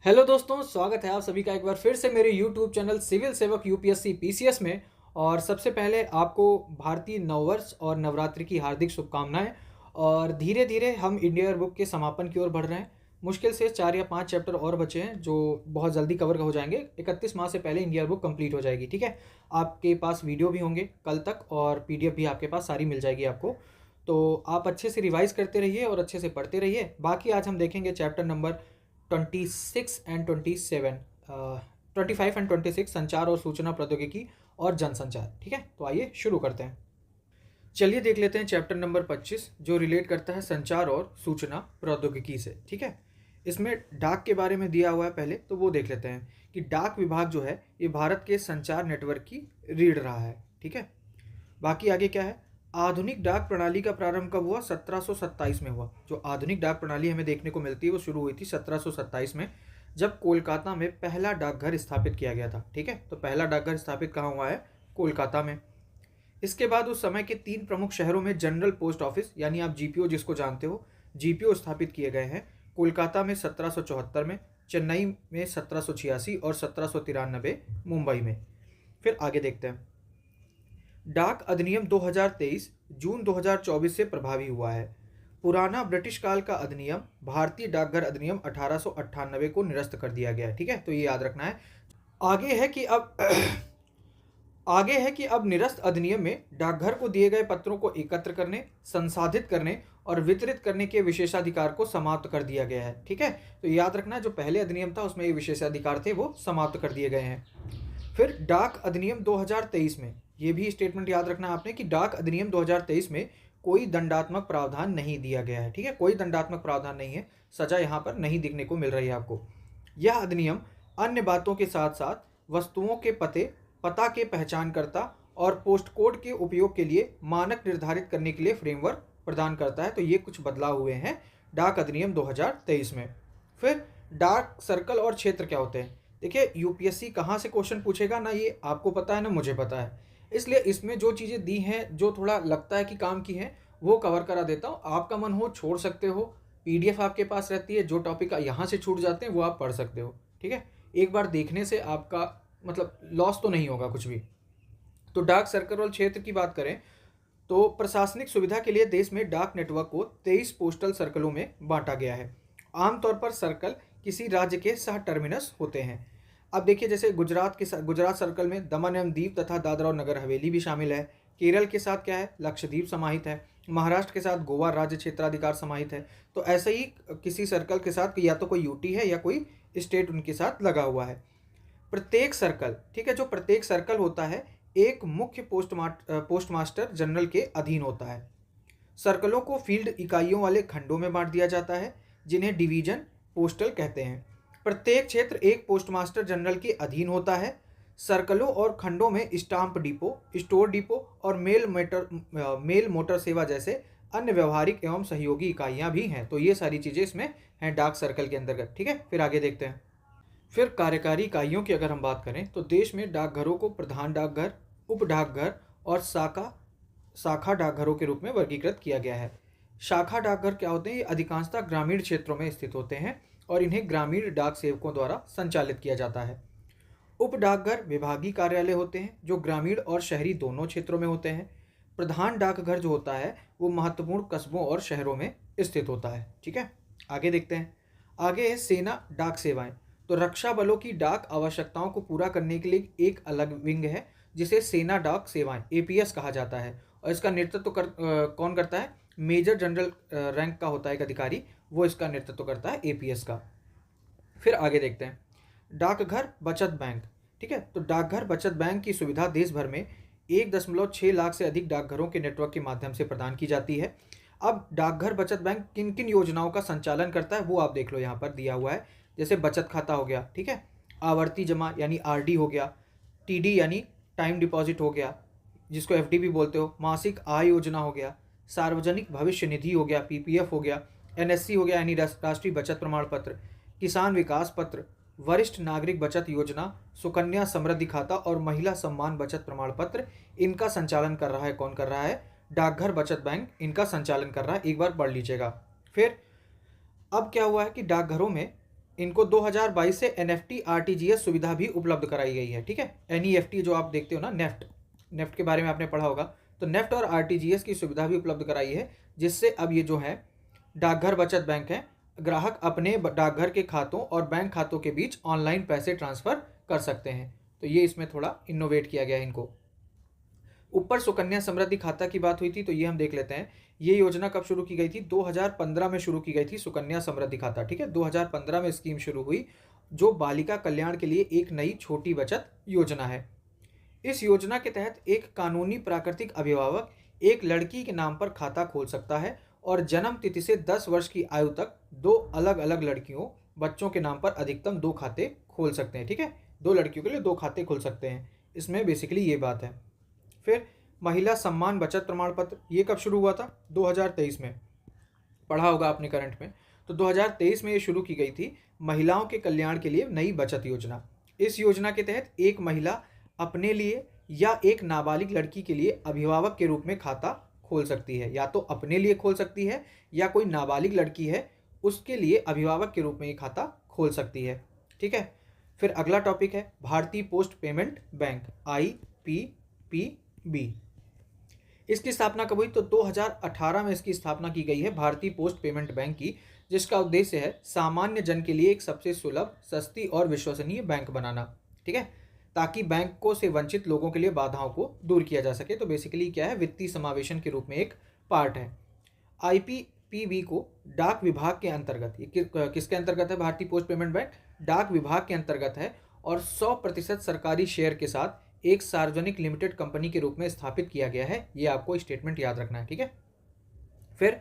Hello दोस्तों, स्वागत है आप सभी का एक बार फिर से मेरे यूट्यूब चैनल सिविल सेवक यूपीएससी पीसीएस में। और सबसे पहले आपको भारतीय नववर्ष और नवरात्रि की हार्दिक शुभकामनाएं। और धीरे धीरे हम इंडिया बुक के समापन की ओर बढ़ रहे हैं। मुश्किल से 4 या 5 चैप्टर और बचे हैं जो बहुत जल्दी कवर हो जाएंगे। 31 माह से पहले इंडिया बुक कंप्लीट हो जाएगी। ठीक है, आपके पास वीडियो भी होंगे कल तक और पीडीएफ भी आपके पास सारी मिल जाएगी आपको। तो आप अच्छे से रिवाइज करते रहिए और अच्छे से पढ़ते रहिए। बाकी आज हम देखेंगे चैप्टर नंबर 26 एंड 27, 25 एंड 26, संचार और सूचना प्रौद्योगिकी और जनसंचार। ठीक है, तो आइए शुरू करते हैं। चलिए देख लेते हैं चैप्टर नंबर 25 जो रिलेट करता है संचार और सूचना प्रौद्योगिकी से। ठीक है, इसमें डाक के बारे में दिया हुआ है, पहले तो वो देख लेते हैं कि डाक विभाग जो है ये भारत के संचार नेटवर्क की रीढ़ रहा है। ठीक है, बाकी आगे क्या है। आधुनिक डाक प्रणाली का प्रारंभ कब हुआ? 1727 में हुआ। जो आधुनिक डाक प्रणाली हमें देखने को मिलती है वो शुरू हुई थी 1727 में, जब कोलकाता में पहला डाकघर स्थापित किया गया था। ठीक है, तो पहला डाकघर स्थापित कहाँ हुआ है? कोलकाता में। इसके बाद उस समय के 3 प्रमुख शहरों में जनरल पोस्ट ऑफिस यानी आप जीपीओ जिसको जानते हो, जीपीओ स्थापित किए गए हैं। कोलकाता में 1774 में, चेन्नई में 1786 और 1793 मुंबई में। फिर आगे देखते हैं। डाक अधिनियम 2023 जून 2024 से प्रभावी हुआ है। पुराना ब्रिटिश काल का अधिनियम भारतीय डाकघर अधिनियम 1898 को निरस्त कर दिया गया है। ठीक है, तो ये याद रखना है। आगे है कि अब आगे है कि अब निरस्त अधिनियम में डाकघर को दिए गए पत्रों को एकत्र करने, संसाधित करने और वितरित करने के विशेषाधिकार को समाप्त कर दिया गया है। ठीक है, तो याद रखना है जो पहले अधिनियम था उसमें ये विशेषाधिकार थे वो समाप्त कर दिए गए हैं। फिर डाक अधिनियम 2023 में ये भी स्टेटमेंट याद रखना है आपने कि डाक अधिनियम 2023 में कोई दंडात्मक प्रावधान नहीं दिया गया है। ठीक है, कोई दंडात्मक प्रावधान नहीं है, सजा यहाँ पर नहीं दिखने को मिल रही है आपको। यह अधिनियम अन्य बातों के साथ साथ वस्तुओं के पता के पहचानकर्ता और पोस्ट कोड के उपयोग के लिए मानक निर्धारित करने के लिए फ्रेमवर्क प्रदान करता है। तो ये कुछ बदलाव हुए हैं डाक अधिनियम 2023 में। फिर डाक सर्कल और क्षेत्र क्या होते हैं? देखिए, यूपीएससी कहाँ से क्वेश्चन पूछेगा ना, ये आपको पता है ना मुझे पता है, इसलिए इसमें जो चीज़ें दी हैं जो थोड़ा लगता है कि काम की हैं वो कवर करा देता हूँ। आपका मन हो छोड़ सकते हो, पीडीएफ आपके पास रहती है, जो टॉपिक यहाँ से छूट जाते हैं वो आप पढ़ सकते हो। ठीक है, एक बार देखने से आपका मतलब लॉस तो नहीं होगा कुछ भी। तो डाक सर्कल और क्षेत्र की बात करें तो प्रशासनिक सुविधा के लिए देश में डाक नेटवर्क को 23 पोस्टल सर्कलों में बांटा गया है। आमतौर पर सर्कल किसी राज्य के सह टर्मिनस होते हैं। अब देखिए, जैसे गुजरात सर्कल में दमन एवं दीव तथा दादरा और नगर हवेली भी शामिल है। केरल के साथ क्या है? लक्षद्वीप समाहित है। महाराष्ट्र के साथ गोवा राज्य क्षेत्राधिकार समाहित है। तो ऐसे ही किसी सर्कल के साथ या तो कोई यूटी है या कोई स्टेट उनके साथ लगा हुआ है। प्रत्येक सर्कल, ठीक है, जो प्रत्येक सर्कल होता है एक मुख्य पोस्टमास्टर जनरल के अधीन होता है। सर्कलों को फील्ड इकाइयों वाले खंडों में बांट दिया जाता है जिन्हें डिवीजन पोस्टल कहते हैं। प्रत्येक क्षेत्र एक पोस्टमास्टर जनरल के अधीन होता है। सर्कलों और खंडों में स्टाम्प डिपो, स्टोर डिपो और मेल मोटर सेवा जैसे अन्य व्यवहारिक एवं सहयोगी इकाइयां भी हैं। तो ये सारी चीज़ें इसमें हैं डाक सर्कल के अंतर्गत। ठीक है, फिर आगे देखते हैं। फिर कार्यकारी इकाइयों की अगर हम बात करें तो देश में डाकघरों को प्रधान डाकघर, उप डाकघर और शाखा डाकघरों के रूप में वर्गीकृत किया गया है। शाखा डाकघर क्या होते हैं? ये अधिकांशतः ग्रामीण क्षेत्रों में स्थित होते हैं और इन्हें ग्रामीण डाक सेवकों द्वारा संचालित किया जाता है। उप डाकघर विभागीय कार्यालय होते हैं जो ग्रामीण और शहरी दोनों क्षेत्रों में होते हैं। प्रधान डाकघर जो होता है वो महत्वपूर्ण कस्बों और शहरों में स्थित होता है। ठीक है, आगे देखते हैं। आगे है सेना डाक सेवाएं। तो रक्षा बलों की डाक आवश्यकताओं को पूरा करने के लिए एक अलग विंग है जिसे सेना डाक सेवाएं एपीएस कहा जाता है। और इसका नेतृत्व कौन करता है? मेजर जनरल रैंक का होता है एक अधिकारी, वो इसका नेतृत्व करता है एपीएस का। फिर आगे देखते हैं। डाकघर बचत बैंक। ठीक है, तो डाकघर बचत बैंक की सुविधा देश भर में 1.6 लाख से अधिक डाकघरों के नेटवर्क के माध्यम से प्रदान की जाती है। अब डाकघर बचत बैंक किन किन योजनाओं का संचालन करता है वो आप देख लो, यहाँ पर दिया हुआ है। जैसे बचत खाता हो गया, ठीक है, आवर्ती जमा यानी आरडी हो गया, टीडी यानी टाइम डिपॉजिट हो गया जिसको एफडी भी बोलते हो, मासिक आय योजना हो गया, सार्वजनिक भविष्य निधि हो गया पीपीएफ हो गया, एनएससी हो गया यानी राष्ट्रीय बचत प्रमाण पत्र, किसान विकास पत्र, वरिष्ठ नागरिक बचत योजना, सुकन्या समृद्धि खाता और महिला सम्मान बचत प्रमाण पत्र। इनका संचालन कर रहा है कौन कर रहा है? डाकघर बचत बैंक इनका संचालन कर रहा है, एक बार पढ़ लीजिएगा। फिर अब क्या हुआ है कि डाकघरों में इनको 2022 से एनएफटी आरटीजीएस सुविधा भी उपलब्ध कराई गई है। ठीक है, एनईएफटी जो आप देखते हो ना, नेफ्ट, नेफ्ट के बारे में आपने पढ़ा होगा, तो नेफ्ट और आरटीजीएस की सुविधा भी उपलब्ध कराई है, जिससे अब ये जो है डाकघर बचत बैंक है, ग्राहक अपने डाकघर के खातों और बैंक खातों के बीच ऑनलाइन पैसे ट्रांसफर कर सकते हैं। तो ये इसमें थोड़ा इनोवेट किया गया है इनको। ऊपर सुकन्या समृद्धि खाता की बात हुई थी, तो ये हम देख लेते हैं। ये योजना कब शुरू की गई थी? 2015 में शुरू की गई थी सुकन्या समृद्धि खाता। ठीक है, 2015 में स्कीम शुरू हुई, जो बालिका कल्याण के लिए एक नई छोटी बचत योजना है। इस योजना के तहत एक कानूनी प्राकृतिक अभिभावक एक लड़की के नाम पर खाता खोल सकता है और जन्म तिथि से 10 वर्ष की आयु तक दो अलग अलग लड़कियों बच्चों के नाम पर अधिकतम 2 खाते खोल सकते हैं। ठीक है, 2 लड़कियों के लिए 2 खाते खोल सकते हैं। इसमें बेसिकली ये बात है। फिर महिला सम्मान बचत प्रमाण पत्र, ये कब शुरू हुआ था? 2023 में, पढ़ा होगा आपने करंट में। तो 2023 में ये शुरू की गई थी, महिलाओं के कल्याण के लिए नई बचत योजना। इस योजना के तहत एक महिला अपने लिए या एक नाबालिग लड़की के लिए अभिभावक के रूप में खाता खोल सकती है। या तो अपने लिए खोल सकती है, या कोई नाबालिग लड़की है उसके लिए अभिभावक के रूप में ये खाता खोल सकती है। ठीक है, फिर अगला टॉपिक है भारतीय पोस्ट पेमेंट बैंक, IPPB। इसकी स्थापना कब हुई? तो 2018 में इसकी स्थापना की गई है भारतीय पोस्ट पेमेंट बैंक की, जिसका उद्देश्य है सामान्य जन के लिए एक सबसे सुलभ, सस्ती और विश्वसनीय बैंक बनाना। ठीक है, ताकि बैंकों से वंचित लोगों के लिए बाधाओं को दूर किया जा सके। तो बेसिकली क्या है, वित्तीय समावेशन के रूप में एक पार्ट है। IPPB को डाक विभाग के अंतर्गत, ये किसके अंतर्गत है? भारतीय पोस्ट पेमेंट बैंक डाक विभाग के अंतर्गत है और 100% सरकारी शेयर के साथ एक सार्वजनिक लिमिटेड कंपनी के रूप में स्थापित किया गया है। ये आपको स्टेटमेंट याद रखना है। ठीक है, फिर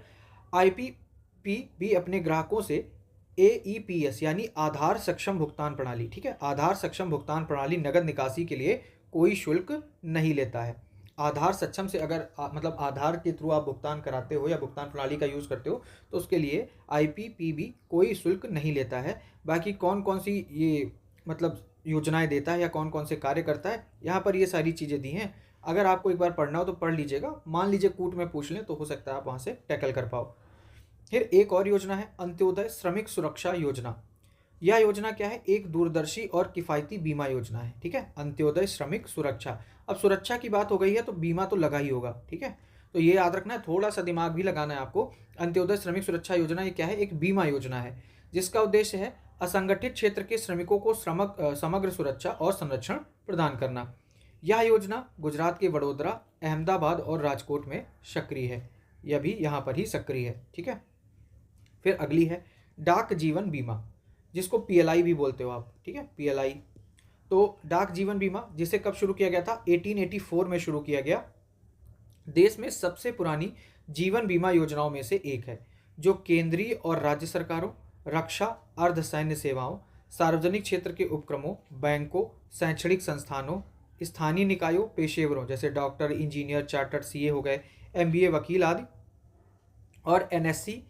IPPB अपने ग्राहकों से AEPS यानी आधार सक्षम भुगतान प्रणाली, ठीक है, आधार सक्षम भुगतान प्रणाली नगद निकासी के लिए कोई शुल्क नहीं लेता है। आधार सक्षम से अगर मतलब आधार के थ्रू आप भुगतान कराते हो या भुगतान प्रणाली का यूज़ करते हो, तो उसके लिए IPPB कोई शुल्क नहीं लेता है। बाकी कौन कौन सी ये मतलब योजनाएं देता है या कौन कौन से कार्य करता है, यहाँ पर ये सारी चीज़ें दी हैं। अगर आपको एक बार पढ़ना हो तो पढ़ लीजिएगा, मान लीजिए कूट में पूछ लें तो हो सकता है आप वहाँ से टैकल कर पाओ। फिर एक और योजना है अंत्योदय श्रमिक सुरक्षा योजना। यह योजना क्या है? एक दूरदर्शी और किफ़ायती बीमा योजना है। ठीक है, अंत्योदय श्रमिक सुरक्षा। अब सुरक्षा की बात हो गई है तो बीमा तो लगा ही होगा। ठीक है, तो ये याद रखना है, थोड़ा सा दिमाग भी लगाना है आपको। अंत्योदय श्रमिक सुरक्षा योजना ये क्या है? एक बीमा योजना है, जिसका उद्देश्य है असंगठित क्षेत्र के श्रमिकों को समग्र सुरक्षा और संरक्षण प्रदान करना। यह योजना गुजरात के वडोदरा, अहमदाबाद और राजकोट में सक्रिय है। यह भी यहाँ पर ही सक्रिय है। ठीक है, फिर अगली है डाक जीवन बीमा, जिसको PLI भी बोलते हो आप। ठीक है, PLI। तो डाक जीवन बीमा, जिसे कब शुरू किया गया था? 1884 में शुरू किया गया। देश में सबसे पुरानी जीवन बीमा योजनाओं में से एक है, जो केंद्रीय और राज्य सरकारों, रक्षा, अर्धसैन्य सेवाओं, सार्वजनिक क्षेत्र के उपक्रमों, बैंकों, शैक्षणिक संस्थानों, स्थानीय निकायों, पेशेवरों जैसे डॉक्टर, इंजीनियर, चार्टर्ड CA हो गए, MBA वकील आदि, और NSE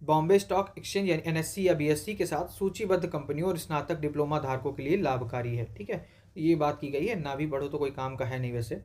बॉम्बे स्टॉक एक्सचेंज यानी NSE या BSE के साथ सूचीबद्ध कंपनियों और स्नातक डिप्लोमा धारकों के लिए लाभकारी है। ठीक है, ये बात की गई है, ना भी पढ़ो तो कोई काम का है नहीं वैसे।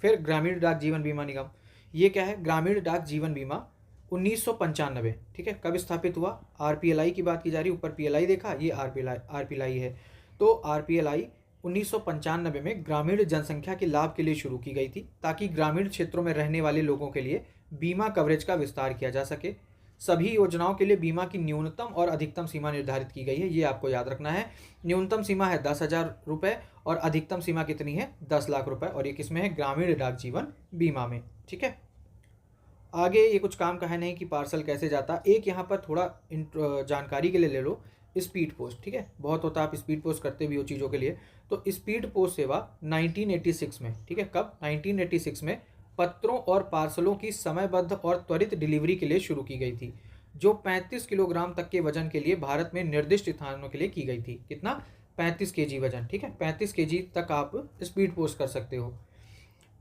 फिर ग्रामीण डाक जीवन बीमा निगम, ये क्या है? ग्रामीण डाक जीवन बीमा 1995। ठीक है, कब स्थापित हुआ? RPLI की बात की जा रही है, ऊपर PLI देखा, ये RPLI है। तो RPLI 1995 में ग्रामीण जनसंख्या के लाभ के लिए शुरू की गई थी, ताकि ग्रामीण क्षेत्रों में रहने वाले लोगों के लिए बीमा कवरेज का विस्तार किया जा सके। सभी योजनाओं के लिए बीमा की न्यूनतम और अधिकतम सीमा निर्धारित की गई है, ये आपको याद रखना है। न्यूनतम सीमा है 10,000 रुपये और अधिकतम सीमा कितनी है? 10 लाख रुपए। और ये किसमें है? ग्रामीण डाक जीवन बीमा में। ठीक है, आगे ये कुछ काम का है नहीं कि पार्सल कैसे जाता। एक यहाँ पर थोड़ा जानकारी के लिए ले लो, स्पीड पोस्ट। ठीक है, बहुत होता है आप स्पीड पोस्ट करते भी हो चीज़ों के लिए। तो स्पीड पोस्ट सेवा 1986 में, ठीक है, कब? 1986 में पत्रों और पार्सलों की समयबद्ध और त्वरित डिलीवरी के लिए शुरू की गई थी, जो 35 किलोग्राम तक के वजन के लिए भारत में निर्दिष्ट स्थानों के लिए की गई थी। कितना? 35 kg वजन। ठीक है, 35 kg तक आप स्पीड पोस्ट कर सकते हो।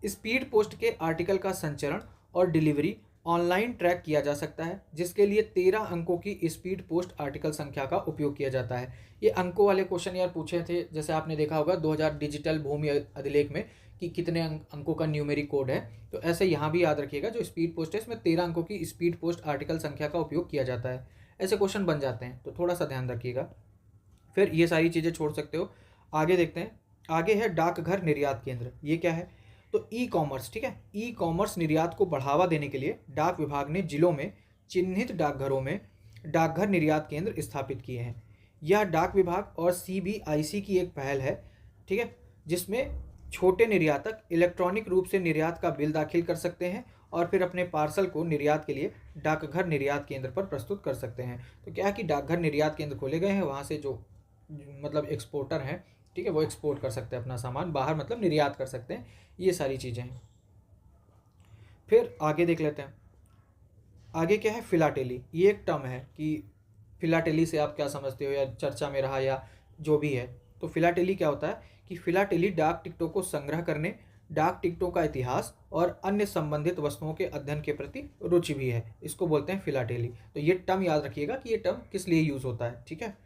स्पीड पोस्ट के आर्टिकल का संचरण और डिलीवरी ऑनलाइन ट्रैक किया जा सकता है, जिसके लिए 13 अंकों की स्पीड पोस्ट आर्टिकल संख्या का उपयोग किया जाता है। ये अंकों वाले क्वेश्चन यार पूछे थे, जैसे आपने देखा होगा 2000 डिजिटल भूमि अधिलेख में कि कितने अंकों का न्यूमेरिक कोड है। तो ऐसे यहाँ भी याद रखिएगा, जो स्पीड पोस्ट है इसमें 13 अंकों की स्पीड पोस्ट आर्टिकल संख्या का उपयोग किया जाता है। ऐसे क्वेश्चन बन जाते हैं, तो थोड़ा सा ध्यान रखिएगा। फिर ये सारी चीज़ें छोड़ सकते हो। आगे देखते हैं, आगे है डाकघर निर्यात केंद्र। ये क्या है? तो ई कॉमर्स, ठीक है, ई कॉमर्स निर्यात को बढ़ावा देने के लिए डाक विभाग ने जिलों में चिन्हित डाकघरों में डाकघर निर्यात केंद्र स्थापित किए हैं। यह डाक विभाग और सीबीआईसी की एक पहल है, ठीक है, जिसमें छोटे निर्यातक इलेक्ट्रॉनिक रूप से निर्यात का बिल दाखिल कर सकते हैं और फिर अपने पार्सल को निर्यात के लिए डाकघर निर्यात केंद्र पर प्रस्तुत कर सकते हैं। तो क्या है कि डाकघर निर्यात केंद्र खोले गए हैं, वहाँ से जो मतलब एक्सपोर्टर हैं, ठीक है, वो एक्सपोर्ट कर सकते हैं अपना सामान बाहर, मतलब निर्यात कर सकते हैं। ये सारी चीज़ें हैं। फिर आगे देख लेते हैं, आगे क्या है? फिलाटेली। ये एक टर्म है कि फिलाटेली से आप क्या समझते हो या चर्चा में रहा या जो भी है। तो फिलाटेली क्या होता है कि फिलाटेली डाक टिकटों को संग्रह करने, डाक टिकटों का इतिहास और अन्य संबंधित वस्तुओं के अध्ययन के प्रति रुचि भी है। इसको बोलते हैं फिलाटेली। तो ये टर्म याद रखिएगा कि ये टर्म किस लिए यूज़ होता है, ठीक है।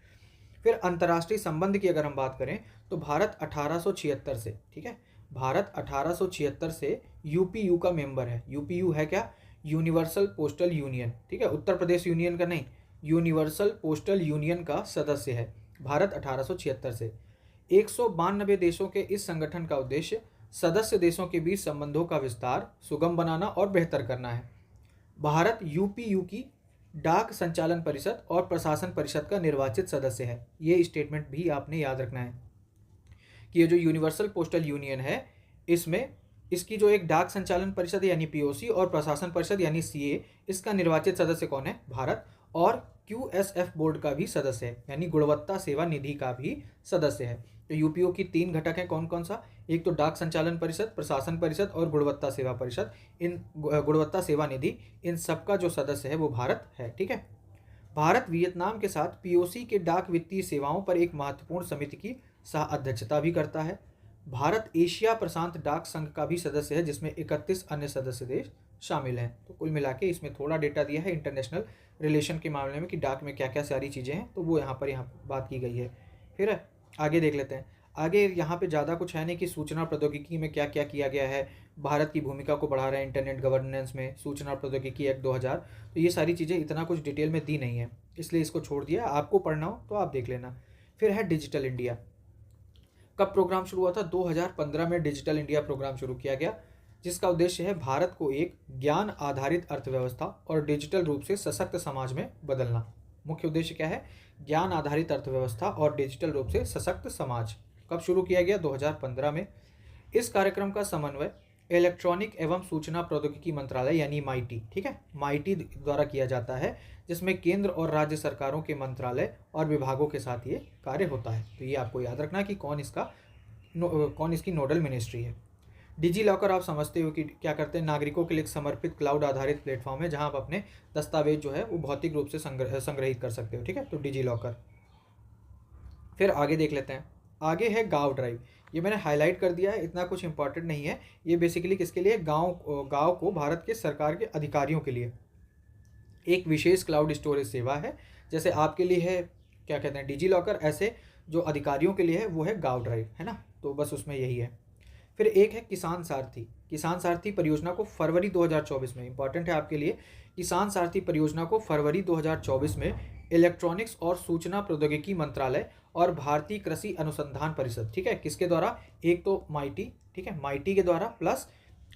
फिर अंतर्राष्ट्रीय संबंध की अगर हम बात करें तो भारत 1876 से, ठीक है, भारत 1876 से यूपीयू का मेंबर है। यूपीयू है क्या? यूनिवर्सल पोस्टल यूनियन, ठीक है, उत्तर प्रदेश यूनियन का नहीं, यूनिवर्सल पोस्टल यूनियन का सदस्य है भारत 1876 से। 192 देशों के इस संगठन का उद्देश्य सदस्य देशों के बीच संबंधों का विस्तार, सुगम बनाना और बेहतर करना है। भारत यूपीयू की डाक संचालन परिषद और प्रशासन परिषद का निर्वाचित सदस्य है। ये स्टेटमेंट भी आपने याद रखना है कि ये जो यूनिवर्सल पोस्टल यूनियन है, इसमें इसकी जो एक डाक संचालन परिषद है यानी पीओसी और प्रशासन परिषद यानी सीए, इसका निर्वाचित सदस्य कौन है? भारत। और क्यूएसएफ बोर्ड का भी सदस्य है यानी गुणवत्ता सेवा निधि का भी सदस्य है। तो यूपीओ की 3 घटक हैं, कौन कौन सा? एक तो डाक संचालन परिषद, प्रशासन परिषद और गुणवत्ता सेवा परिषद। इन गुणवत्ता सेवा निधि, इन सबका जो सदस्य है वो भारत है, ठीक है। भारत वियतनाम के साथ पीओसी के डाक वित्तीय सेवाओं पर एक महत्वपूर्ण समिति की सह अध्यक्षता भी करता है। भारत एशिया प्रशांत डाक संघ का भी सदस्य है जिसमें 31 अन्य सदस्य देश शामिल हैं। तो कुल मिला के इसमें थोड़ा डेटा दिया है इंटरनेशनल रिलेशन के मामले में कि डाक में क्या क्या सारी चीज़ें हैं, तो वो यहाँ बात की गई है। फिर आगे देख लेते हैं। आगे यहाँ पे ज़्यादा कुछ है नहीं कि सूचना प्रौद्योगिकी में क्या क्या किया गया है, भारत की भूमिका को बढ़ा रहे हैं इंटरनेट गवर्नेंस में, सूचना प्रौद्योगिकी एक्ट 2000। तो ये सारी चीज़ें इतना कुछ डिटेल में दी नहीं है, इसलिए इसको छोड़ दिया। आपको पढ़ना हो तो आप देख लेना। फिर है डिजिटल इंडिया। कब प्रोग्राम शुरू हुआ था? 2015 में डिजिटल इंडिया प्रोग्राम शुरू किया गया, जिसका उद्देश्य है भारत को एक ज्ञान आधारित अर्थव्यवस्था और डिजिटल रूप से सशक्त समाज में बदलना। मुख्य उद्देश्य क्या है? ज्ञान आधारित अर्थव्यवस्था और डिजिटल रूप से सशक्त समाज। कब शुरू किया गया? 2015 में। इस कार्यक्रम का समन्वय इलेक्ट्रॉनिक एवं सूचना प्रौद्योगिकी मंत्रालय यानी माईटी, ठीक है, माईटी द्वारा किया जाता है, जिसमें केंद्र और राज्य सरकारों के मंत्रालय और विभागों के साथ ये कार्य होता है। तो ये आपको याद रखना कि कौन इसकी नोडल मिनिस्ट्री है। डिजी लॉकर आप समझते हो कि क्या करते हैं? नागरिकों के लिए एक समर्पित क्लाउड आधारित प्लेटफॉर्म है जहां आप अपने दस्तावेज जो है वो भौतिक रूप से संग्रहित कर सकते हो, ठीक है, तो डिजी लॉकर। फिर आगे देख लेते हैं। आगे है गांव ड्राइव। ये मैंने हाईलाइट कर दिया है, इतना कुछ इंपॉर्टेंट नहीं है। ये बेसिकली किसके लिए? गांव को भारत के सरकार के अधिकारियों के लिए एक विशेष क्लाउड स्टोरेज सेवा है। जैसे आपके लिए है क्या कहते हैं डिजी लॉकर, ऐसे जो अधिकारियों के लिए है वो है गांव ड्राइव, है ना। तो बस उसमें यही है। फिर एक है किसान सारथी। किसान सारथी परियोजना को फरवरी 2024 में, इंपॉर्टेंट है आपके लिए, किसान सारथी परियोजना को फरवरी 2024 में इलेक्ट्रॉनिक्स और सूचना प्रौद्योगिकी मंत्रालय और भारतीय कृषि अनुसंधान परिषद, ठीक है, किसके द्वारा? एक तो माईटी, ठीक है, माईटी के द्वारा प्लस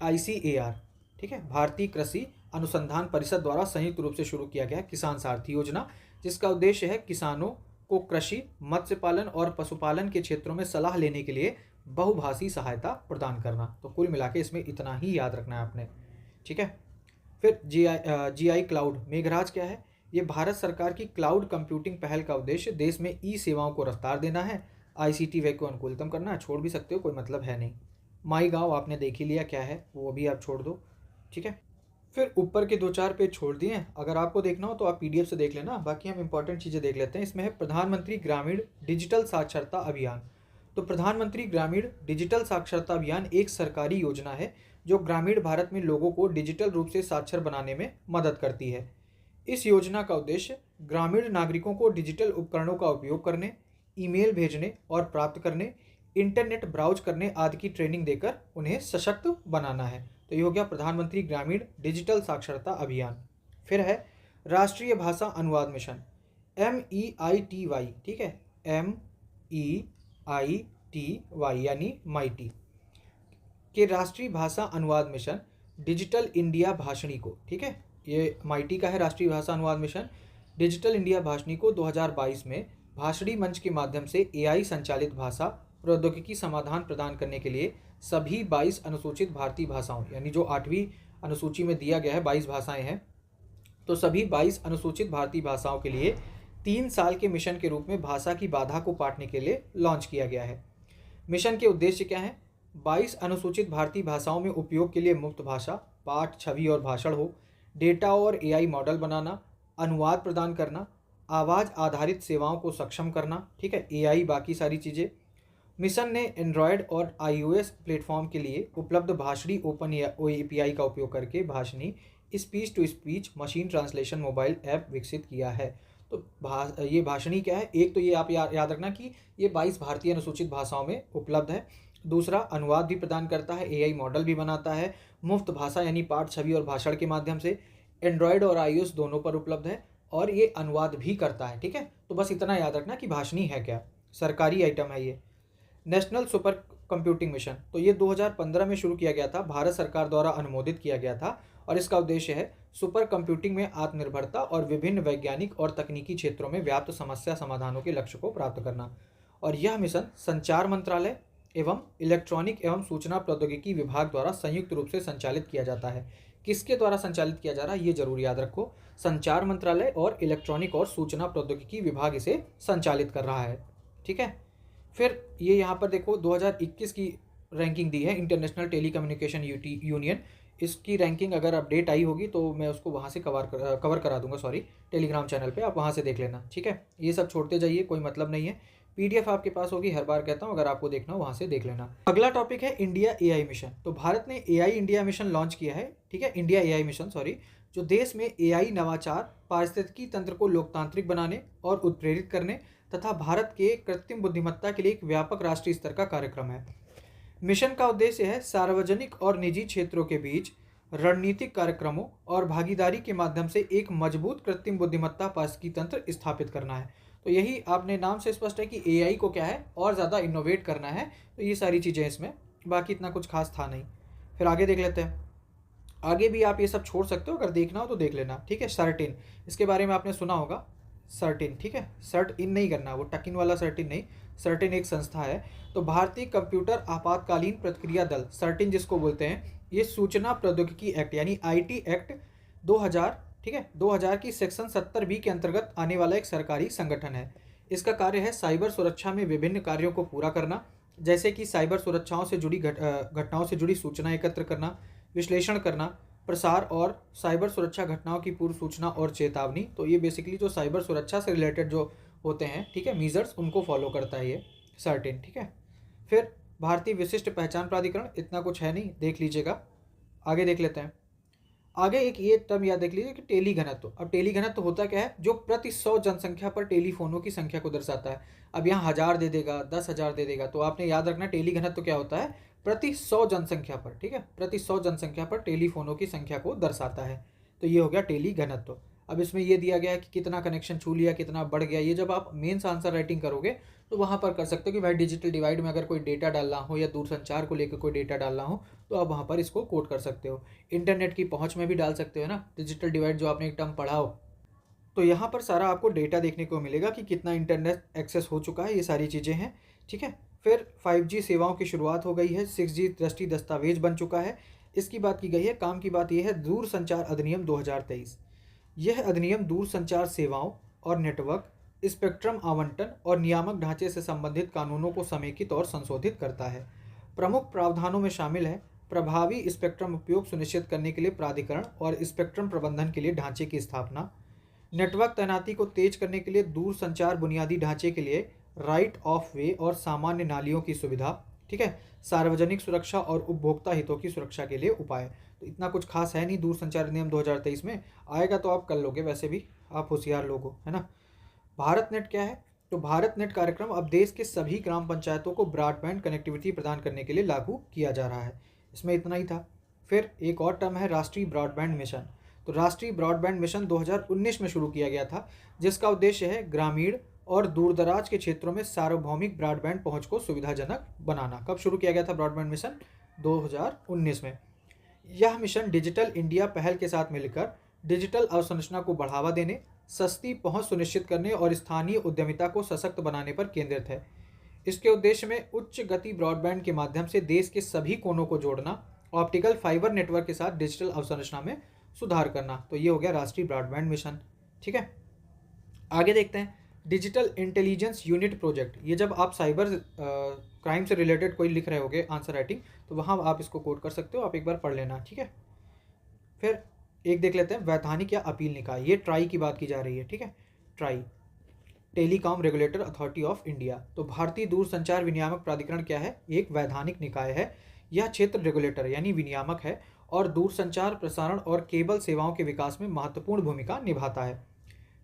आईसीएआर, ठीक है, भारतीय कृषि अनुसंधान परिषद द्वारा संयुक्त रूप से शुरू किया गया किसान सारथी योजना, जिसका उद्देश्य है किसानों को कृषि, मत्स्य पालन और पशुपालन के क्षेत्रों में सलाह लेने के लिए बहुभाषी सहायता प्रदान करना। तो कुल मिला के इसमें इतना ही याद रखना है आपने, ठीक है। फिर जीआई क्लाउड। मेघराज क्या है? ये भारत सरकार की क्लाउड कंप्यूटिंग पहल का उद्देश्य देश में ई सेवाओं को रफ्तार देना है, आईसीटी व्यय को अनुकूलतम करना है। छोड़ भी सकते हो, कोई मतलब है नहीं। माई गाँव आपने देख ही लिया क्या है, वो भी आप छोड़ दो, ठीक है। फिर ऊपर के 2-4 पेज छोड़ दिए हैं, अगर आपको देखना हो तो आप पीडीएफ से देख लेना। बाकी हम इंपॉर्टेंट चीज़ें देख लेते हैं। इसमें है प्रधानमंत्री ग्रामीण डिजिटल साक्षरता अभियान। तो प्रधानमंत्री ग्रामीण डिजिटल साक्षरता अभियान एक सरकारी योजना है जो ग्रामीण भारत में लोगों को डिजिटल रूप से साक्षर बनाने में मदद करती है। इस योजना का उद्देश्य ग्रामीण नागरिकों को डिजिटल उपकरणों का उपयोग करने, ईमेल भेजने और प्राप्त करने, इंटरनेट ब्राउज करने आदि की ट्रेनिंग देकर उन्हें सशक्त बनाना है। तो ये हो गया प्रधानमंत्री ग्रामीण डिजिटल साक्षरता अभियान। फिर है राष्ट्रीय भाषा अनुवाद मिशन, MEITY, ठीक है, MEITY यानी माइटी के राष्ट्रीय भाषा अनुवाद मिशन डिजिटल इंडिया भाषणी को, ठीक है, ये माइटी का है राष्ट्रीय भाषा अनुवाद मिशन, डिजिटल इंडिया भाषणी को 2022 में भाषणी मंच के माध्यम से AI संचालित भाषा प्रौद्योगिकी समाधान प्रदान करने के लिए सभी 22 अनुसूचित भारतीय भाषाओं, यानी जो 8वीं अनुसूची में दिया गया है 22 भाषाएं हैं, तो सभी 22 अनुसूचित भारतीय भाषाओं के लिए 3 साल के मिशन के रूप में भाषा की बाधा को पाटने के लिए लॉन्च किया गया है। मिशन के उद्देश्य क्या हैं? 22 अनुसूचित भारतीय भाषाओं में उपयोग के लिए मुफ्त भाषा, पाठ, छवि और भाषण हो, डेटा और AI मॉडल बनाना, अनुवाद प्रदान करना, आवाज़ आधारित सेवाओं को सक्षम करना, ठीक है, AI बाकी सारी चीज़ें। मिशन ने एंड्रॉयड और iOS प्लेटफॉर्म के लिए उपलब्ध भाषणी ओपन API का उपयोग करके Bhashini speech to speech machine translation mobile app विकसित किया है। तो ये भाषणी क्या है? एक तो ये आप याद रखना कि ये 22 भारतीय अनुसूचित भाषाओं में उपलब्ध है। दूसरा, अनुवाद भी प्रदान करता है, AI मॉडल भी बनाता है, मुफ्त भाषा यानी पाठ, छवि और भाषण के माध्यम से एंड्रॉयड और iOS दोनों पर उपलब्ध है, और ये अनुवाद भी करता है, ठीक है। तो बस इतना याद रखना कि भाषणी है क्या, सरकारी आइटम है ये। नेशनल सुपर कंप्यूटिंग मिशन, तो ये 2015 में शुरू किया गया था, भारत सरकार द्वारा अनुमोदित किया गया था, और इसका उद्देश्य है सुपर कंप्यूटिंग में आत्मनिर्भरता और विभिन्न वैज्ञानिक और तकनीकी क्षेत्रों में व्याप्त समस्या समाधानों के लक्ष्य को प्राप्त करना। और यह मिशन संचार मंत्रालय एवं इलेक्ट्रॉनिक एवं सूचना प्रौद्योगिकी विभाग द्वारा संयुक्त रूप से संचालित किया जाता है। किसके द्वारा संचालित किया जा रहा है ये जरूर याद रखो, संचार मंत्रालय और इलेक्ट्रॉनिक और सूचना प्रौद्योगिकी विभाग इसे संचालित कर रहा है, ठीक है। फिर ये यहाँ पर देखो 2021 की रैंकिंग दी है इंटरनेशनल टेलीकम्युनिकेशन यूनियन। इसकी रैंकिंग अगर अपडेट आई होगी तो मैं उसको वहाँ से कवर करा दूंगा, टेलीग्राम चैनल पे, आप वहाँ से देख लेना, ठीक है। ये सब छोड़ते जाइए, कोई मतलब नहीं है, PDF आपके पास होगी, हर बार कहता हूँ, अगर आपको देखना हो वहाँ से देख लेना। अगला टॉपिक है इंडिया AI मिशन। तो भारत ने AI इंडिया मिशन लॉन्च किया है, ठीक है, इंडिया AI मिशन जो देश में AI नवाचार, पारिस्थितिकी तंत्र को लोकतांत्रिक बनाने और उत्प्रेरित करने तथा भारत के कृत्रिम बुद्धिमत्ता के लिए एक व्यापक राष्ट्रीय स्तर का कार्यक्रम है। मिशन का उद्देश्य है सार्वजनिक और निजी क्षेत्रों के बीच रणनीतिक कार्यक्रमों और भागीदारी के माध्यम से एक मजबूत कृत्रिम बुद्धिमत्ता पारिस्थितिकी तंत्र स्थापित करना है। तो यही आपने नाम से स्पष्ट है कि AI को क्या है, और ज़्यादा इनोवेट करना है। तो ये सारी चीज़ें इसमें, बाकी इतना कुछ खास था नहीं। फिर आगे देख लेते हैं, आगे भी आप ये सब छोड़ सकते हो, अगर देखना हो तो देख लेना, ठीक है। सर्टिन, इसके बारे में आपने सुना होगा, सर्टिन, ठीक है, सर्ट इन नहीं करना, वो टकिन वाला सर्टिन नहीं, सर्टिन एक संस्था है। तो भारतीय कंप्यूटर आपातकालीन प्रतिक्रिया दल, सर्टिन जिसको बोलते हैं, ये सूचना प्रौद्योगिकी एक्ट यानी IT एक्ट 2000, ठीक है, 2000 की सेक्शन 70B के अंतर्गत आने वाला एक सरकारी संगठन है। इसका कार्य है साइबर सुरक्षा में विभिन्न कार्यों को पूरा करना, जैसे कि साइबर सुरक्षाओं से जुड़ी घटनाओं से जुड़ी सूचना एकत्र करना, विश्लेषण करना, प्रसार और साइबर सुरक्षा घटनाओं की पूर्व सूचना और चेतावनी। तो ये बेसिकली जो साइबर सुरक्षा से रिलेटेड जो होते हैं, ठीक है, मीजर्स, उनको फॉलो करता है ये सर्टिन, ठीक है। फिर भारतीय विशिष्ट पहचान प्राधिकरण, इतना कुछ है नहीं, देख लीजिएगा। आगे देख लेते हैं, आगे एक ये टर्म याद देख लीजिए कि टेली घनत्व। अब टेली घनत्व होता क्या है? जो प्रति 100 जनसंख्या पर टेलीफोनों की संख्या को दर्शाता है। अब यहाँ 1000 दे देगा, 10,000 दे देगा, तो आपने याद रखना टेली घनत्व क्या होता है, प्रति 100 जनसंख्या पर, ठीक है, प्रति 100 जनसंख्या पर टेलीफोनों की संख्या को दर्शाता है। तो ये हो गया टेली घनत्व। अब इसमें ये दिया गया है कि कितना कनेक्शन छू लिया, कितना बढ़ गया। ये जब आप मेंस आंसर राइटिंग करोगे तो वहाँ पर कर सकते हो कि भाई डिजिटल डिवाइड में अगर कोई डेटा डालना हो या दूरसंचार को लेकर कोई डेटा डालना हो तो आप वहाँ पर इसको कोट कर सकते हो। इंटरनेट की पहुँच में भी डाल सकते हो ना, डिजिटल डिवाइड जो आपने एक टर्म पढ़ा हो। तो यहाँ पर सारा आपको डेटा देखने को मिलेगा कि कितना इंटरनेट एक्सेस हो चुका है, ये सारी चीज़ें हैं, ठीक है। फिर 5G सेवाओं की शुरुआत हो गई है, 6G दृष्टि दस्तावेज बन चुका है। इसकी बात की गई है। काम की बात यह है, दूरसंचार अधिनियम 2023। यह अधिनियम दूरसंचार सेवाओं और नेटवर्क, स्पेक्ट्रम आवंटन और नियामक ढांचे से संबंधित कानूनों को समेकित और संशोधित करता है। प्रमुख प्रावधानों में शामिल है प्रभावी स्पेक्ट्रम उपयोग सुनिश्चित करने के लिए प्राधिकरण और स्पेक्ट्रम प्रबंधन के लिए ढांचे की स्थापना, नेटवर्क तैनाती को तेज करने के लिए दूरसंचार बुनियादी ढांचे के लिए राइट ऑफ वे और सामान्य नालियों की सुविधा, ठीक है, सार्वजनिक सुरक्षा और उपभोक्ता हितों की सुरक्षा के लिए उपाय। तो इतना कुछ खास है नहीं दूरसंचार नियम 2023 में, आएगा तो आप कर लोगे, वैसे भी आप होशियार लोग हो, है ना। भारत नेट क्या है? तो भारत नेट कार्यक्रम अब देश के सभी ग्राम पंचायतों को ब्रॉडबैंड कनेक्टिविटी प्रदान करने के लिए लागू किया जा रहा है। इसमें इतना ही था। फिर एक और टर्म है राष्ट्रीय ब्रॉडबैंड मिशन। तो राष्ट्रीय ब्रॉडबैंड मिशन 2019 में शुरू किया गया था, जिसका उद्देश्य है ग्रामीण और दूरदराज के क्षेत्रों में सार्वभौमिक ब्रॉडबैंड पहुंच को सुविधाजनक बनाना। कब शुरू किया गया था ब्रॉडबैंड मिशन? 2019 में। यह मिशन डिजिटल इंडिया पहल के साथ मिलकर डिजिटल अवसंरचना को बढ़ावा देने, सस्ती पहुंच सुनिश्चित करने और स्थानीय उद्यमिता को सशक्त बनाने पर केंद्रित है। इसके उद्देश्य में उच्च गति ब्रॉडबैंड के माध्यम से देश के सभी कोनों को जोड़ना, ऑप्टिकल फाइबर नेटवर्क के साथ डिजिटल अवसंरचना में सुधार करना। तो ये हो गया राष्ट्रीय ब्रॉडबैंड मिशन। ठीक है, आगे देखते हैं डिजिटल इंटेलिजेंस यूनिट प्रोजेक्ट। ये जब आप साइबर क्राइम से रिलेटेड कोई लिख रहे होगे आंसर राइटिंग, तो वहाँ आप इसको कोट कर सकते हो, आप एक बार पढ़ लेना। ठीक है, फिर एक देख लेते हैं वैधानिक या अपील निकाय। ये ट्राई की बात की जा रही है। ठीक है, try telecom regulator authority of India. तो भारतीय दूरसंचार विनियामक प्राधिकरण क्या है? एक वैधानिक निकाय है। यह क्षेत्र रेगुलेटर यानी विनियामक है और दूरसंचार, प्रसारण और केबल सेवाओं के विकास में महत्वपूर्ण भूमिका निभाता है।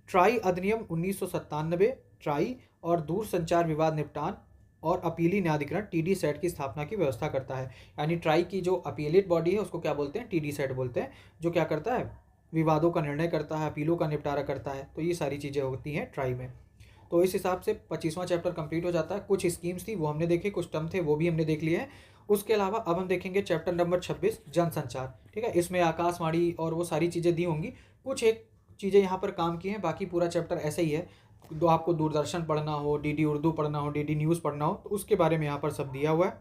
ट्राई अधिनियम 1997, ट्राई और दूरसंचार विवाद निपटान और अपीली न्यायाधिकरण टीडी सेट की स्थापना की व्यवस्था करता है। यानी ट्राई की जो अपीलेट बॉडी है उसको क्या बोलते हैं? टीडी सेट बोलते हैं, जो क्या करता है? विवादों का निर्णय करता है, अपीलों का निपटारा करता है। तो ये सारी चीज़ें होती हैं ट्राई में। तो इस हिसाब से 25वां चैप्टर कंप्लीट हो जाता है। कुछ स्कीम्स थी वो हमने देखे, कुछ टर्म थे वो भी हमने देख लिए हैं। उसके अलावा अब हम देखेंगे चैप्टर नंबर 26 जनसंचार। ठीक है, इसमें आकाशवाणी और वो सारी चीज़ें दी होंगी, कुछ एक चीज़ें यहाँ पर काम की हैं, बाकी पूरा चैप्टर ऐसा ही है। तो आपको दूरदर्शन पढ़ना हो, डीडी उर्दू पढ़ना हो, डीडी न्यूज़ पढ़ना हो, तो उसके बारे में यहाँ पर सब दिया हुआ है।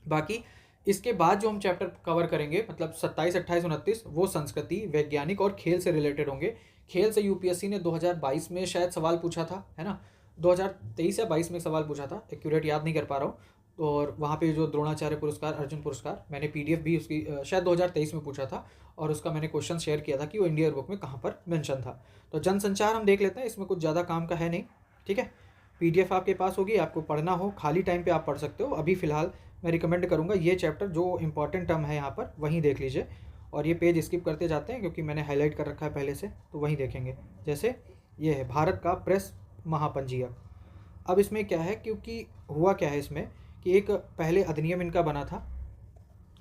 बाकी इसके बाद जो हम चैप्टर कवर करेंगे, मतलब 27, 28, 29, वो संस्कृति, वैज्ञानिक और खेल से रिलेटेड होंगे। खेल से यूपीएससी ने 2022 में शायद सवाल पूछा था, है ना? 2023 या 22 में सवाल पूछा था, एक्यूरेट याद नहीं कर पा रहा हूँ। तो और वहाँ पे जो द्रोणाचार्य पुरस्कार, अर्जुन पुरस्कार, मैंने पीडीएफ भी उसकी शायद 2023 में पूछा था और उसका मैंने क्वेश्चन शेयर किया था कि वो इंडिया बुक में कहाँ पर मेंशन था। तो जनसंचार हम देख लेते हैं, इसमें कुछ ज़्यादा काम का है नहीं। ठीक है, पीडीएफ आपके पास होगी, आपको पढ़ना हो खाली टाइम पे आप पढ़ सकते हो। अभी फ़िलहाल मैं रिकमेंड करूँगा ये चैप्टर जो इंपॉर्टेंट टर्म है यहाँ पर वहीं देख लीजिए, और ये पेज स्किप करते जाते हैं क्योंकि मैंने हाईलाइट कर रखा है पहले से, तो वहीं देखेंगे। जैसे ये है भारत का प्रेस महापंजीयक। अब इसमें क्या है, क्योंकि हुआ क्या है इसमें कि एक पहले अधिनियम इनका बना था,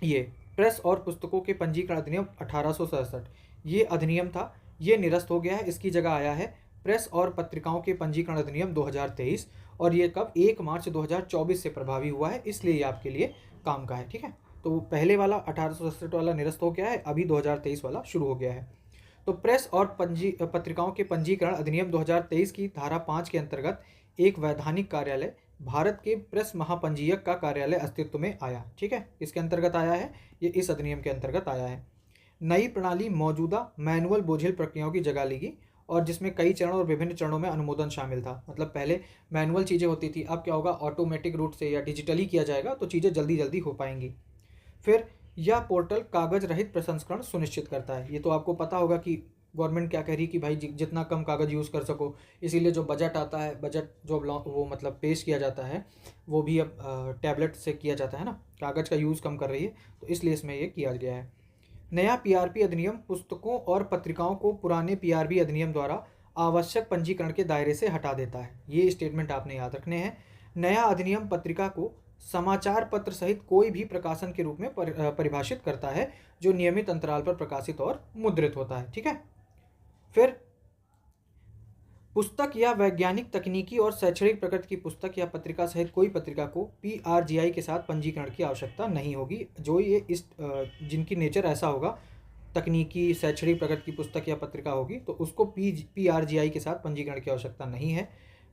ये प्रेस और पुस्तकों के पंजीकरण अधिनियम 1867। ये अधिनियम था, ये निरस्त हो गया है। इसकी जगह आया है प्रेस और पत्रिकाओं के पंजीकरण अधिनियम 2023, और ये कब? 1 मार्च 2024 से प्रभावी हुआ है, इसलिए ये आपके लिए काम का है। ठीक है, तो पहले वाला 1867 वाला निरस्त हो गया है, अभी 2023 वाला शुरू हो गया है। तो प्रेस और पत्रिकाओं के पंजीकरण अधिनियम 2023 की धारा 5 के अंतर्गत एक वैधानिक कार्यालय, भारत के प्रेस महापंजीयक का कार्यालय अस्तित्व में आया। ठीक है, इसके अंतर्गत आया है, ये इस अधिनियम के अंतर्गत आया है। नई प्रणाली मौजूदा मैनुअल बोझिल प्रक्रियाओं की जगह लेगी, और जिसमें कई चरणों और विभिन्न चरणों में अनुमोदन शामिल था। मतलब पहले मैनुअल चीज़ें होती थी, अब क्या होगा? ऑटोमेटिक रूट से या डिजिटली किया जाएगा, तो चीज़ें जल्दी जल्दी हो पाएंगी। फिर यह पोर्टल कागज रहित प्रसंस्करण सुनिश्चित करता है। ये तो आपको पता होगा कि गवर्नमेंट क्या कह रही है कि भाई जितना कम कागज़ यूज़ कर सको, इसीलिए जो बजट आता है, बजट जो वो मतलब पेश किया जाता है, वो भी अब टैबलेट से किया जाता है ना, कागज़ का यूज़ कम कर रही है, तो इसलिए इसमें ये किया गया है। नया पीआरपी अधिनियम पुस्तकों और पत्रिकाओं को पुराने पीआरपी अधिनियम द्वारा आवश्यक पंजीकरण के दायरे से हटा देता है। ये स्टेटमेंट आपने याद रखने हैं। नया अधिनियम पत्रिका को समाचार पत्र सहित कोई भी प्रकाशन के रूप में परिभाषित करता है जो नियमित अंतराल पर प्रकाशित और मुद्रित होता है। ठीक है, फिर पुस्तक या वैज्ञानिक, तकनीकी और शैक्षणिक प्रकृति की पुस्तक या पत्रिका सहित कोई पत्रिका को पीआरजीआई के साथ पंजीकरण की आवश्यकता नहीं होगी। जो ये इस जिनकी नेचर ऐसा होगा, तकनीकी, शैक्षणिक प्रकृति की पुस्तक या पत्रिका होगी, तो उसको पीआरजीआई के साथ पंजीकरण की आवश्यकता नहीं है।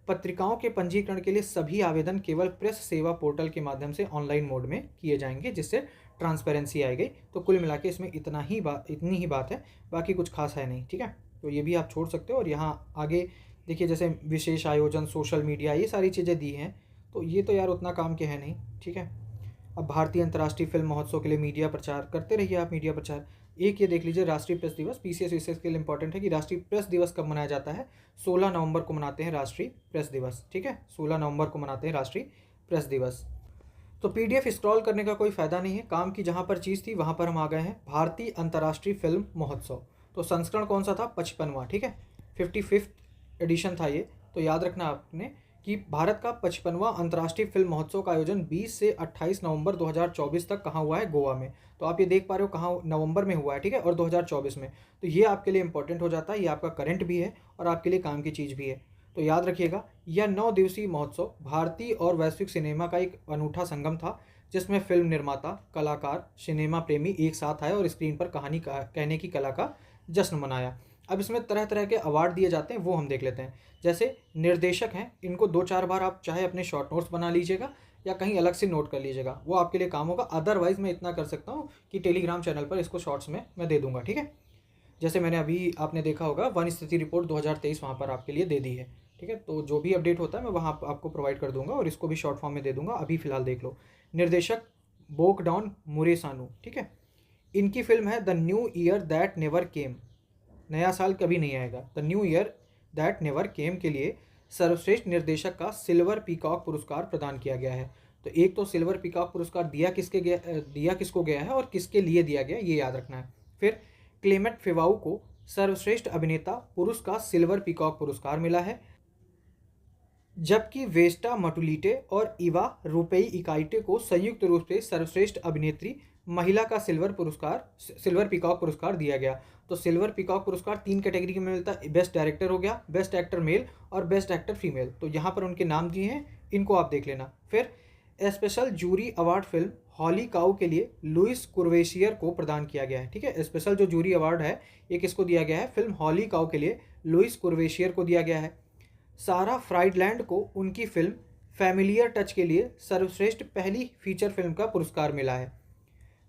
पत्रिकाओं के पंजीकरण के लिए सभी आवेदन केवल प्रेस सेवा पोर्टल के माध्यम से ऑनलाइन मोड में किए जाएंगे, जिससे ट्रांसपेरेंसी आएगी। तो कुल मिला के इसमें इतनी ही बात है, बाकी कुछ खास है नहीं। ठीक है, तो ये भी आप छोड़ सकते हो। और यहाँ आगे देखिए, जैसे विशेष आयोजन, सोशल मीडिया, ये सारी चीज़ें दी हैं, तो ये तो यार उतना काम के है नहीं। ठीक है, अब भारतीय अंतर्राष्ट्रीय फिल्म महोत्सव के लिए मीडिया प्रचार करते रहिए आप, मीडिया प्रचार। एक ये देख लीजिए, राष्ट्रीय प्रेस दिवस, पीसीएस विशेष के लिए इंपॉर्टेंट है कि राष्ट्रीय प्रेस दिवस कब मनाया जाता है? 16 नवंबर को मनाते हैं राष्ट्रीय प्रेस दिवस। ठीक है, 16 नवंबर को मनाते हैं राष्ट्रीय प्रेस दिवस। तो पीडीएफ स्क्रॉल करने का कोई फ़ायदा नहीं है, काम की जहाँ पर चीज़ थी वहाँ पर हम आ गए हैं। भारतीय अंतर्राष्ट्रीय फिल्म महोत्सव, तो संस्करण कौन सा था? 55वां। ठीक है, 55th एडिशन था ये। तो याद रखना आपने कि भारत का 55वां अंतर्राष्ट्रीय फिल्म महोत्सव का आयोजन 20 से 28 नवंबर 2024 तक कहाँ हुआ है? गोवा में। तो आप ये देख पा रहे हो कहाँ नवंबर में हुआ है। ठीक है, और 2024 में। तो ये आपके लिए इंपॉर्टेंट हो जाता है, ये आपका करंट भी है और आपके लिए काम की चीज़ भी है। तो याद रखिएगा, यह 9 दिवसीय महोत्सव भारतीय और वैश्विक सिनेमा का एक अनूठा संगम था, जिसमें फिल्म निर्माता, कलाकार, सिनेमा प्रेमी एक साथ आए और स्क्रीन पर कहानी कहने की कला का जश्न मनाया। अब इसमें तरह तरह के अवार्ड दिए जाते हैं, वो हम देख लेते हैं। जैसे निर्देशक हैं, इनको 2-4 बार आप चाहे अपने शॉर्ट नोट्स बना लीजिएगा या कहीं अलग से नोट कर लीजिएगा, वो आपके लिए काम होगा। अदरवाइज मैं इतना कर सकता हूँ कि टेलीग्राम चैनल पर इसको शॉर्ट्स में मैं दे दूंगा, ठीक है। जैसे मैंने अभी आपने देखा होगा वन स्थिति रिपोर्ट 2023 वहाँ पर आपके लिए दे दी है, ठीक है। तो जो भी अपडेट होता है मैं वहाँ आपको प्रोवाइड कर दूंगा और इसको भी शॉर्ट फॉर्म में दे दूंगा। अभी फिलहाल देख लो। निर्देशक बोकडाउन मुरेसानू, ठीक है। इनकी फिल्म है the new year that never came, नया साल कभी नहीं आएगा, the new year that never came के लिए सर्वश्रेष्ठ निर्देशक का सिल्वर पीकॉक पुरस्कार प्रदान किया गया है। तो एक तो सिल्वर पीकॉक पुरस्कार दिया किसको गया है और किसके लिए दिया गया, ये याद रखना है। फिर क्लेमेंट फेवाउ को सर्वश्रेष्ठ अभिनेता पुरुष का सिल्वर पीकॉक पुरस्कार मिला है, जबकि वेस्टा मटुलिटे और इवा रुपेई इकाइटे को संयुक्त रूप से सर्वश्रेष्ठ अभिनेत्री महिला का सिल्वर पीकॉक पुरस्कार दिया गया। तो सिल्वर पीकॉक पुरस्कार 3 कैटेगरी में मिलता है। बेस्ट डायरेक्टर हो गया, बेस्ट एक्टर मेल और बेस्ट एक्टर फीमेल। तो यहाँ पर उनके नाम दिए हैं, इनको आप देख लेना। फिर स्पेशल जूरी अवार्ड फिल्म हॉली काउ के लिए लुइस कुर्वेशियर को प्रदान किया गया है, ठीक है। स्पेशल जो जूरी अवार्ड है ये किसको दिया गया है, फिल्म हॉली काउ के लिए लुइस कुर्वेशियर को दिया गया है। सारा फ्राइडलैंड को उनकी फिल्म फैमिलियर टच के लिए सर्वश्रेष्ठ पहली फीचर फिल्म का पुरस्कार मिला है।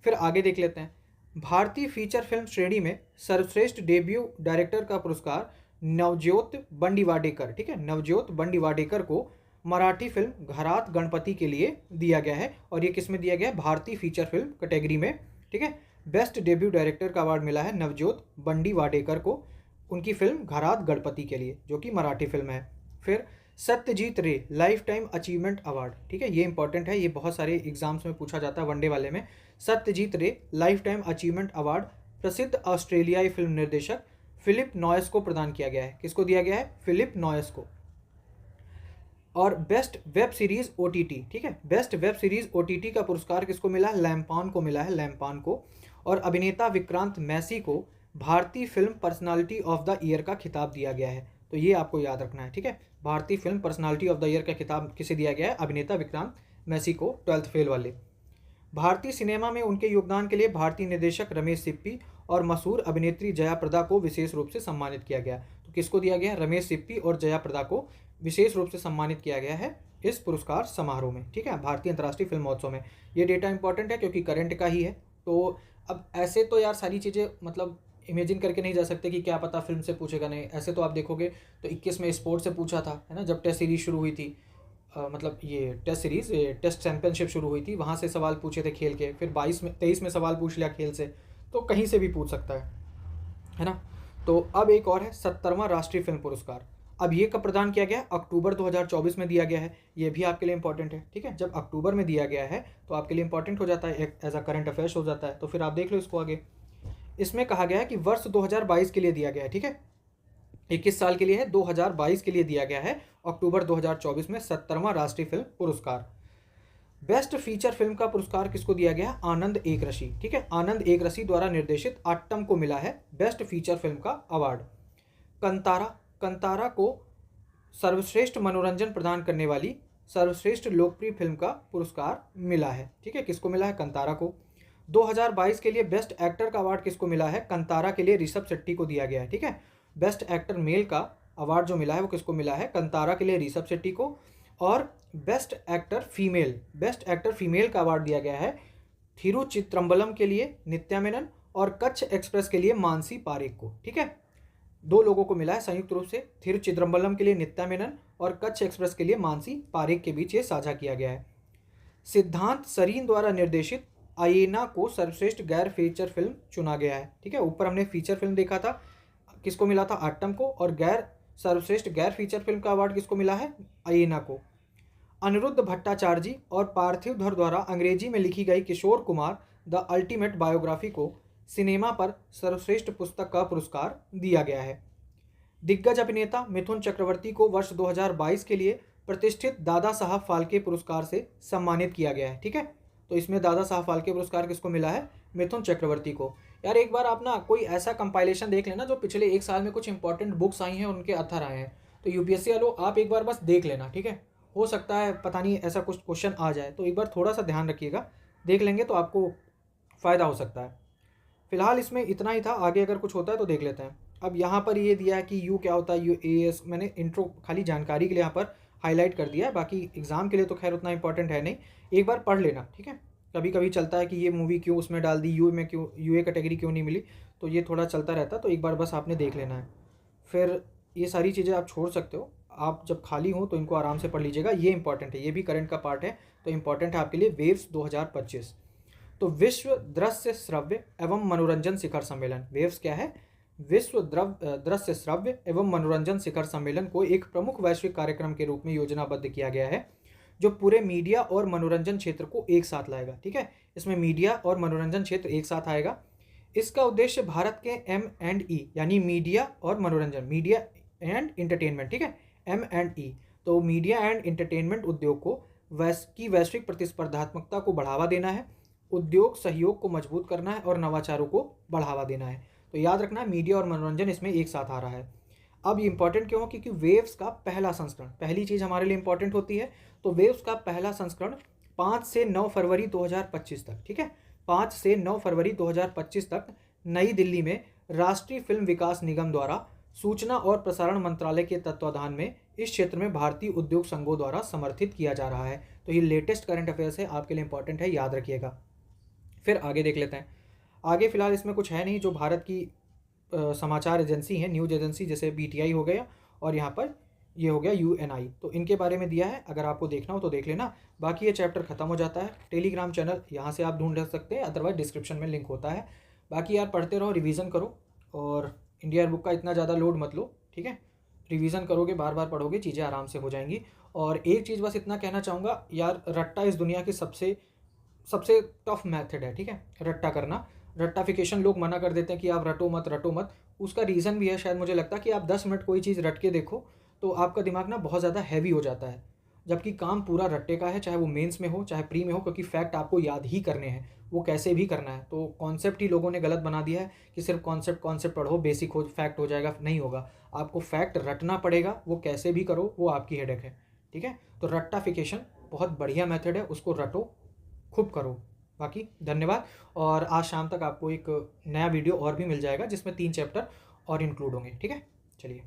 फिर आगे देख लेते हैं। भारतीय फीचर फिल्म श्रेणी में सर्वश्रेष्ठ डेब्यू डायरेक्टर का पुरस्कार नवज्योत बंडीवाडेकर, ठीक है, नवज्योत बंडीवाडेकर को मराठी फिल्म घरात गणपति के लिए दिया गया है। और ये किस में दिया गया है, भारतीय फीचर फिल्म कैटेगरी में, ठीक है। बेस्ट डेब्यू डायरेक्टर का अवार्ड मिला है नवज्योत बंडीवाडेकर को उनकी फिल्म घरात गणपति के लिए, जो कि मराठी फिल्म है। फिर सत्यजीत रे लाइफ टाइम अचीवमेंट अवार्ड, ठीक है, ये इंपॉर्टेंट है, ये बहुत सारे एग्जाम्स में पूछा जाता है वनडे वाले में। सत्यजीत रे लाइफ टाइम अचीवमेंट अवार्ड प्रसिद्ध ऑस्ट्रेलियाई फिल्म निर्देशक फिलिप नॉयस को प्रदान किया गया है। किसको दिया गया है, फिलिप नॉयस को। और बेस्ट वेब सीरीज ओटीटी, ठीक है, बेस्ट वेब सीरीज ओटीटी का पुरस्कार किसको मिला है, लैम्पान को मिला है, लैम्पान को। और अभिनेता विक्रांत मैसी को भारतीय film personality of the year का खिताब दिया गया है। तो ये आपको याद रखना है, ठीक है। भारतीय film personality of the year का खिताब किसे दिया गया है, अभिनेता विक्रांत मैसी को, 12th फेल वाले। भारतीय सिनेमा में उनके योगदान के लिए भारतीय निर्देशक रमेश सिप्पी और मशहूर अभिनेत्री जया प्रदा को विशेष रूप से सम्मानित किया गया। तो किसको दिया गया, रमेश सिप्पी और जया प्रदा को विशेष रूप से सम्मानित किया गया है इस पुरस्कार समारोह में, ठीक है, भारतीय अंतर्राष्ट्रीय फिल्म महोत्सव में। ये डेटा इंपॉर्टेंट है क्योंकि करंट का ही है। तो अब ऐसे तो यार सारी चीज़ें मतलब इमेजिन करके नहीं जा सकते कि क्या पता फिल्म से पूछेगा, नहीं। ऐसे तो आप देखोगे तो 21 में स्पोर्ट्स से पूछा था, है ना, जब टेस्ट सीरीज शुरू हुई थी, मतलब ये टेस्ट चैंपियनशिप शुरू हुई थी, वहाँ से सवाल पूछे थे खेल के। फिर 23 में सवाल पूछ लिया खेल से, तो कहीं से भी पूछ सकता है ना। तो अब एक और है 70वां राष्ट्रीय फिल्म पुरस्कार। अब ये कब प्रदान किया गया, अक्टूबर 2024 में दिया गया है। ये भी आपके लिए इंपॉर्टेंट है, ठीक है। जब अक्टूबर में दिया गया है तो आपके लिए इंपॉर्टेंट हो जाता है, एज अ करंट अफेयर्स हो जाता है। तो फिर आप देख लो इसको आगे। इसमें कहा गया है कि वर्ष 2022 के लिए दिया गया है, ठीक है, 21 साल के लिए है, 2022 के लिए दिया गया है अक्टूबर 2024 में 70वां राष्ट्रीय फिल्म पुरस्कार। बेस्ट फीचर फिल्म का पुरस्कार किसको दिया गया, आनंद एक ऋषि, ठीक है, आनंद एक ऋषि द्वारा निर्देशित आट्टम को मिला है बेस्ट फीचर फिल्म का अवार्ड। कंतारा को सर्वश्रेष्ठ मनोरंजन प्रदान करने वाली सर्वश्रेष्ठ लोकप्रिय फिल्म का पुरस्कार मिला है, ठीक है, किसको मिला है, कंतारा को। 2022 के लिए बेस्ट एक्टर का अवार्ड किसको मिला है, कंतारा के लिए ऋषभ शेट्टी को दिया गया है, ठीक है। बेस्ट एक्टर मेल का अवार्ड जो मिला है वो किसको मिला है, कंतारा के लिए ऋषभ शेट्टी को। और बेस्ट एक्टर फीमेल का अवार्ड दिया गया है थिरुचित्रम्बलम के लिए नित्या मेनन और कच्छ एक्सप्रेस के लिए मानसी पारेख को, ठीक है। 2 लोगों को मिला है संयुक्त रूप से, थिरुचित्रम्बलम के लिए नित्या मेनन और कच्छ एक्सप्रेस के लिए मानसी पारेख के बीच ये साझा किया गया है। सिद्धांत सरीन द्वारा निर्देशित आयेना को सर्वश्रेष्ठ गैर फीचर फिल्म चुना गया है, ठीक है। ऊपर हमने फीचर फिल्म देखा था, किसको मिला था, आट्टम को। और सर्वश्रेष्ठ गैर फीचर फिल्म का अवार्ड किसको मिला है, आयेना को। अनिरुद्ध भट्टाचार्य जी और पार्थिव धर द्वारा अंग्रेजी में लिखी गई Kishore Kumar the ultimate biography को सिनेमा पर सर्वश्रेष्ठ पुस्तक का पुरस्कार दिया गया है। दिग्गज अभिनेता मिथुन चक्रवर्ती को वर्ष 2022 के लिए प्रतिष्ठित दादा साहब फाल्के पुरस्कार से सम्मानित किया गया है, ठीक है। तो इसमें दादा साहब फाल्के पुरस्कार किसको मिला है, मिथुन चक्रवर्ती को। यार एक बार आप ना कोई ऐसा कंपाइलेशन देख लेना जो पिछले 1 साल में कुछ इंपॉर्टेंट बुक्स आई हैं, उनके अथर आए हैं, तो यूपीएससी वालों आप एक बार बस देख लेना, ठीक है। हो सकता है पता नहीं ऐसा कुछ क्वेश्चन आ जाए, तो एक बार थोड़ा सा ध्यान रखिएगा, देख लेंगे तो आपको फ़ायदा हो सकता है। फिलहाल इसमें इतना ही था, आगे अगर कुछ होता है तो देख लेते हैं। अब यहाँ पर ये दिया है कि यू क्या होता है, यू ए एस, मैंने इंट्रो खाली जानकारी के लिए यहाँ पर हाईलाइट कर दिया है, बाकी एग्जाम के लिए तो खैर उतना इंपॉर्टेंट है नहीं, एक बार पढ़ लेना, ठीक है। कभी कभी चलता है कि ये मूवी क्यों उसमें डाल दी, यू में क्यों, यू ए कैटेगरी क्यों नहीं मिली, तो ये थोड़ा चलता रहता, तो एक बार बस आपने देख लेना है। फिर ये सारी चीज़ें आप छोड़ सकते हो, आप जब खाली हो तो इनको आराम से पढ़ लीजिएगा, ये इंपॉर्टेंट है, ये भी करंट का पार्ट है, तो इंपॉर्टेंट है आपके लिए वेव्स 2025। तो विश्व दृश्य श्रव्य एवं मनोरंजन शिखर सम्मेलन, वेव्स क्या है, विश्व दृश्य श्रव्य एवं मनोरंजन शिखर सम्मेलन को एक प्रमुख वैश्विक कार्यक्रम के रूप में योजनाबद्ध किया गया है, जो पूरे मीडिया और मनोरंजन क्षेत्र को एक साथ लाएगा, ठीक है। इसमें मीडिया और मनोरंजन क्षेत्र एक साथ आएगा। इसका उद्देश्य भारत के M&E यानी मीडिया और मनोरंजन, मीडिया एंड इंटरटेनमेंट, ठीक है, M&E, तो मीडिया एंड इंटरटेनमेंट उद्योग को वैश्विक प्रतिस्पर्धात्मकता को बढ़ावा देना है, उद्योग सहयोग को मजबूत करना है और नवाचारों को बढ़ावा देना है। तो याद रखना, मीडिया और मनोरंजन इसमें एक साथ आ रहा है। अब ये इंपॉर्टेंट क्यों हो, क्योंकि वेव्स का पहला संस्करण, पहली चीज़ हमारे लिए इंपॉर्टेंट होती है, तो वेव्स का पहला संस्करण 5 से 9 फरवरी 2025 तक, ठीक है, 5 से 9 फरवरी 2025 तक नई दिल्ली में राष्ट्रीय फिल्म विकास निगम द्वारा सूचना और प्रसारण मंत्रालय के तत्वाधान में इस क्षेत्र में भारतीय उद्योग संघों द्वारा समर्थित किया जा रहा है। तो ये लेटेस्ट करंट अफेयर्स है, आपके लिए इंपॉर्टेंट है, याद रखिएगा। फिर आगे देख लेते हैं। आगे फिलहाल इसमें कुछ है नहीं, जो भारत की समाचार एजेंसी है, न्यूज़ एजेंसी, जैसे BTI हो गया और यहाँ पर ये हो गया UNI, तो इनके बारे में दिया है, अगर आपको देखना हो तो देख लेना। बाकी ये चैप्टर खत्म हो जाता है। टेलीग्राम चैनल यहाँ से आप ढूंढ सकते हैं, अदरवाइज डिस्क्रिप्शन में लिंक होता है। बाकी यार पढ़ते रहो, रिवीजन करो, और इंडिया बुक का इतना ज़्यादा लोड मत लो, ठीक है। रिवीजन करोगे, बार बार पढ़ोगे, चीज़ें आराम से हो जाएंगी। और एक चीज़ बस इतना कहना चाहूँगा यार, रट्टा इस दुनिया की सबसे सबसे टफ मेथड है, ठीक है, रट्टा करना। रट्टाफिकेशन लोग मना कर देते हैं कि आप रटो मत, रटो मत। उसका रीज़न भी है, शायद मुझे लगता है कि आप 10 मिनट कोई चीज़ रट के देखो तो आपका दिमाग ना बहुत ज़्यादा हैवी हो जाता है, जबकि काम पूरा रट्टे का है, चाहे वो मेंस में हो चाहे प्री में हो, क्योंकि फैक्ट आपको याद ही करने हैं, वो कैसे भी करना है। तो कॉन्सेप्ट ही लोगों ने गलत बना दिया है कि सिर्फ कॉन्सेप्ट पढ़ो, बेसिक हो, फैक्ट हो जाएगा, नहीं होगा, आपको फैक्ट रटना पड़ेगा, वो कैसे भी करो, वो आपकी हेडेक है, ठीक है। तो रट्टाफिकेशन बहुत बढ़िया मेथड है, उसको रटो, खूब करो। बाकी धन्यवाद, और आज शाम तक आपको एक नया वीडियो और भी मिल जाएगा जिसमें 3 चैप्टर और इंक्लूड होंगे, ठीक है। चलिए।